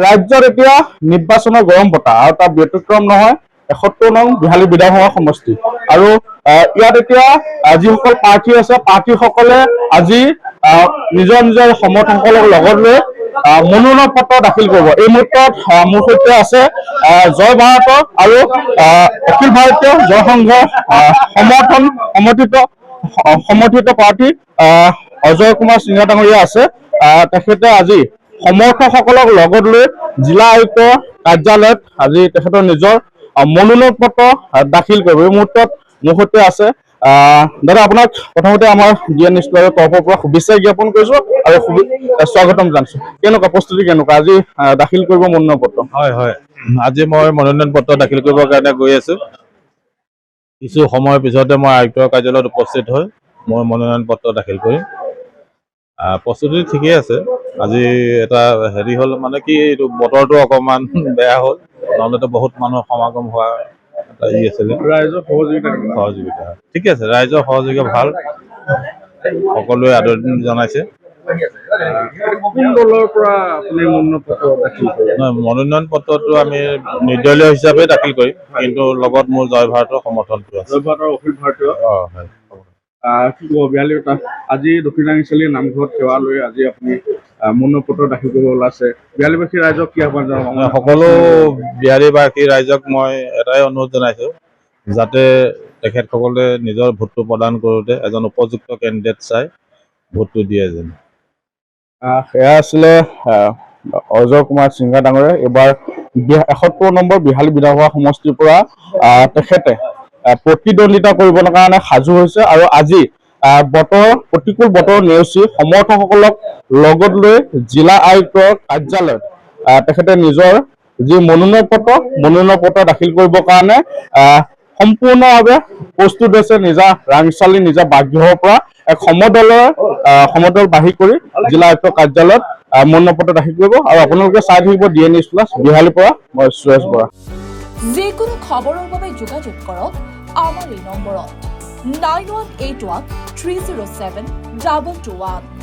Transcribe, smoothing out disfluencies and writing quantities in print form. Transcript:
ৰাজ্যত এতিয়া নিৰ্বাচনৰ গৰম বতাহ আৰু তাৰ ব্যতিক্ৰম নহয় ৭১ নং বিহালী বিধানসভা সমষ্টি আৰু ইয়াত এতিয়া যিসকল প্ৰাৰ্থী আছে প্ৰাৰ্থীসকলে আজি নিজৰ নিজৰ সমৰ্থকসকলক লগত লৈ মনোনয়ন পত্ৰ দাখিল কৰিব। এই মুহূৰ্তত মোৰ সৈতে আছে জয় ভাৰত আৰু অখিল ভাৰতীয় জনসংঘৰ সমৰ্থিত প্ৰাৰ্থী অজয় কুমাৰ সিংহ ডাঙৰীয়া আছে। তেখেতে আজি সমৰ্থকসকলক লগত লৈ জিলা আয়ুক্তৰ কাৰ্যালয়ত আজি তেখেতৰ নিজৰ মনোনয়ন পত্ৰ দাখিল কৰিব। এই মুহূৰ্তত মোৰ সৈতে আছে দাদা, আপোনাক প্ৰথমতে আমাৰ ডিএন নিউজ লাইভৰ তৰফৰ পৰা শুভেচ্ছা জ্ঞাপন কৰিছো আৰু স্বাগতম জানিছো। কেনেকুৱা প্ৰস্তুতি কেনেকুৱা আজি দাখিল কৰিব মনোনয়ন পত্ৰ? হয়, আজি মই মনোনয়ন পত্ৰ দাখিল কৰিবৰ কাৰণে গৈ আছো। কিছু সময়ৰ পিছতে মই আয়ুক্তৰ কাৰ্যালয়ত উপস্থিত হৈ মই মনোনয়ন পত্ৰ দাখিল কৰিম। প্ৰস্তুতি ঠিকেই আছে। আজি এটা হেৰি হ'ল মানে কি এইটো বতৰটো অকণমান বেয়া হ'ল, নহ'লেতো বহুত মানুহৰ সমাগম হোৱা এটা আছিলে। ৰাইজৰ সহযোগিতা ঠিকে আছে, ৰাইজৰ সহযোগিতা ভাল, সকলোৱে আদৰণি জনাইছে। মনোনয়ন পত্ৰটো আমি নিৰ্দলীয় হিচাপে দাখিল কৰিম, কিন্তু লগত মোৰ জয় ভাৰতৰ সমৰ্থনটো আছে। জয় ভাৰতৰ অখিল ভাৰতীয় কি ক'ব আজি দক্ষিণাঞ্চলী নামঘৰত সেৱা লৈ আজি আপুনি মনোনয়ন পত্ৰ দাখিল কৰিব ওলাইছে। বিহালীবাসী ৰাইজক কি আহ্বান জনাব? সকলো বিহালীবাসী ৰাইজক মই এটাই অনুৰোধ জনাইছো, যাতে তেখেতসকলে নিজৰ ভোটটো প্ৰদান কৰোঁতে এজন উপযুক্ত কেণ্ডিডেট চাই ভোটটো দিয়ে যেন। সেয়া আছিলে অজয় কুমাৰ সিংহ ডাঙৰীয়া। এইবাৰ ৭১ নম্বৰ বিহালী বিধানসভা সমষ্টিৰ পৰা তেখেতে প্ৰতিদ্বন্দ্বিতা কৰিবৰ কাৰণে সাজু হৈছে আৰু আজি প্ৰতিকূল বতৰ নেওচি সমৰ্থকসকলক লগত লৈ জিলা আয়ুক্তৰ কাৰ্যালয়ত তেখেতে নিজৰ যি মনোনয়ন পত্ৰ দাখিল কৰিবৰ কাৰণে সম্পূৰ্ণভাৱে প্ৰস্তুত হৈছে। নিজা ৰাংচালি নিজা বাসগৃহৰ পৰা এক সমদল বাঢ়ি কৰি জিলা আয়ুক্তৰ কাৰ্যালয়ত মনোনয়ন পত্ৰ দাখিল কৰিব। আৰু আপোনালোকে চাই থাকিব ডিএন নিউজ প্লাছ। বিহালীৰ পৰা মই সুৰেশ বৰা। যিকোনো খবৰৰ বাবে যোগাযোগ কৰক আমাৰ এই নম্বৰত 9181 307 221।